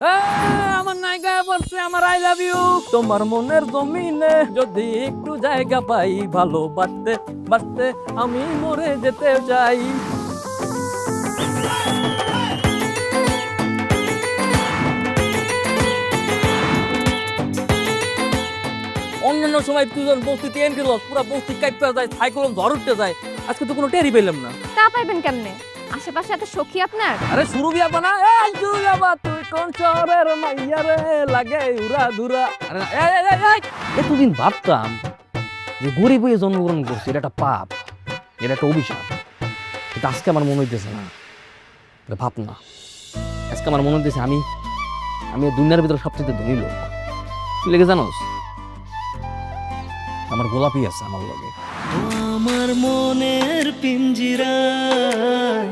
আমার নায়িকা বলছে আমার আই লাভ ইউ। তোমার মনের জমিনে যদি একটু জায়গা পাই, ভালোবাসতে বাসতে আমি মরে যেতে চাই। অন্যান্য সময় দুজন বস্তিতে এন্ট্রি লস, পুরো বস্তি কাইপা যায়, সাইক্লোন ঝড় উঠতে যায়। আজকে তো কোনো টেরি পেলাম না। তা পাইবেন কেমনে? আশেপাশে এত সখী আপনার। আরে শুরু বিয়া বানা, এই শুরু বিয়া তুই কোন শহরের মাইয়া রে, লাগে উড়া ধুরা। আরে না, এই এতদিন ভাবতাম যে গরিব হয়ে জন্মগ্রহণ করছি, এটা একটা পাপ, এটা একটা অভিশাপ। কিন্তু আজকে আমার মনে হইতেছে না, এটা ভাব না। আজকে আমার মনে হইতেছে আমি দুনিয়ার ভিতরে সবচেয়ে ধনী লোক। কি লেগে জানোস? আমার গোলাপি আছে আমার লগে। আমার মনের পিঞ্জিরায়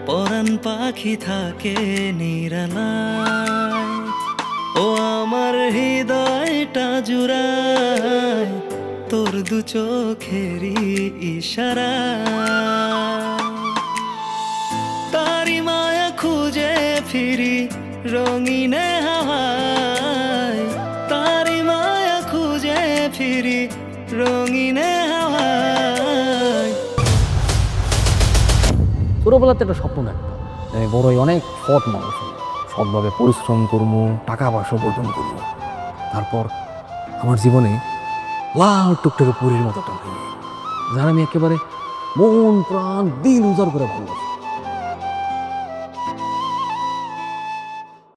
পরাণ পাখি থাকে নিরালায়, ও আমার হৃদয়টা জুড়ায় তোর দু চোখেরই ইশারা। তারি মায়া খুঁজে ফিরি রঙিনে হাওয়ায়, তারি মায়া খুঁজে ফিরি রঙিনে হাওয়ায়। ছোটবেলাতে একটা স্বপ্ন দেখতাম আমি বড় হয়ে অনেক সৎ মানুষ হই, সৎভাবে পরিশ্রম করবো, টাকা পয়সা উপার্জন করবো। তারপর আমার জীবনে লাল টুকটাকে পুরীর মতো একটা মেয়ে, যারা আমি একেবারে মন প্রাণ দিল উজাড় করে ভালোবাসি।